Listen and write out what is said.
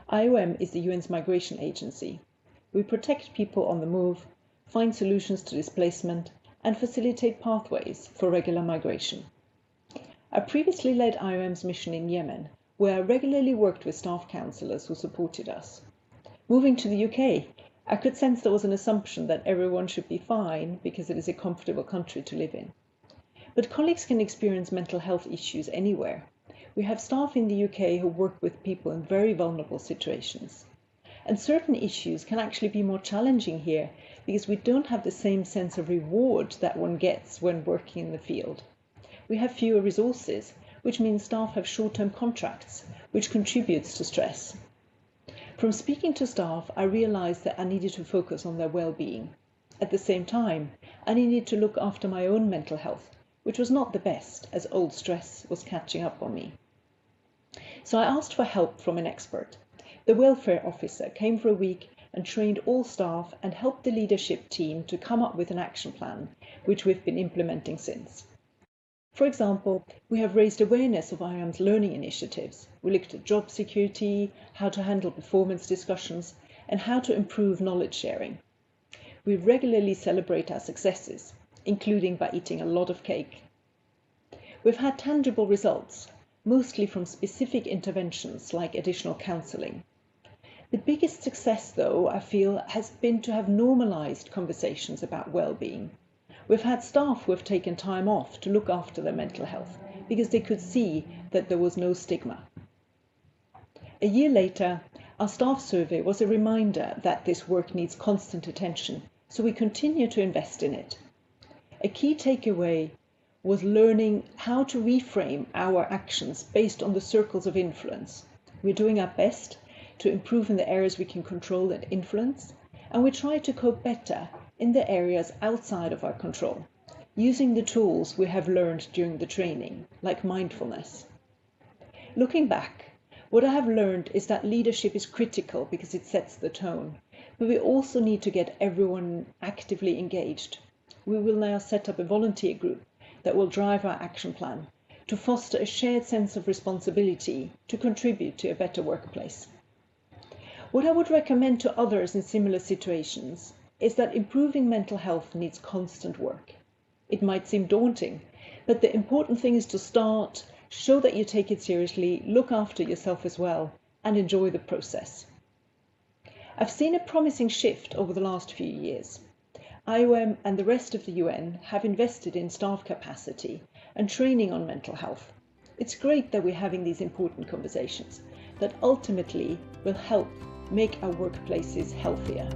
IOM is the UN's migration agency. We protect people on the move, find solutions to displacement, and facilitate pathways for regular migration. I previously led IOM's mission in Yemen, where I regularly worked with staff counsellors who supported us. Moving to the UK, I could sense there was an assumption that everyone should be fine because it is a comfortable country to live in. But colleagues can experience mental health issues anywhere. We have staff in the UK who work with people in very vulnerable situations. And certain issues can actually be more challenging here because we don't have the same sense of reward that one gets when working in the field. We have fewer resources, which means staff have short-term contracts, which contributes to stress. From speaking to staff, I realized that I needed to focus on their well-being. At the same time, I needed to look after my own mental health, which was not the best as old stress was catching up on me. So I asked for help from an expert. The welfare officer came for a week and trained all staff and helped the leadership team to come up with an action plan, which we've been implementing since. For example, we have raised awareness of IOM's learning initiatives. We looked at job security, how to handle performance discussions, and how to improve knowledge sharing. We regularly celebrate our successes, including by eating a lot of cake. We've had tangible results, mostly from specific interventions like additional counselling. The biggest success, though, I feel, has been to have normalised conversations about well-being. We've had staff who have taken time off to look after their mental health because they could see that there was no stigma. A year later, our staff survey was a reminder that this work needs constant attention, so we continue to invest in it. A key takeaway was learning how to reframe our actions based on the circles of influence. We're doing our best to improve in the areas we can control and influence, and we try to cope better in the areas outside of our control, using the tools we have learned during the training, like mindfulness. Looking back, what I have learned is that leadership is critical because it sets the tone, but we also need to get everyone actively engaged. We will now set up a volunteer group that will drive our action plan to foster a shared sense of responsibility to contribute to a better workplace. What I would recommend to others in similar situations is that improving mental health needs constant work. It might seem daunting, but the important thing is to start, show that you take it seriously, look after yourself as well, and enjoy the process. I've seen a promising shift over the last few years. IOM and the rest of the UN have invested in staff capacity and training on mental health. It's great that we're having these important conversations that ultimately will help make our workplaces healthier.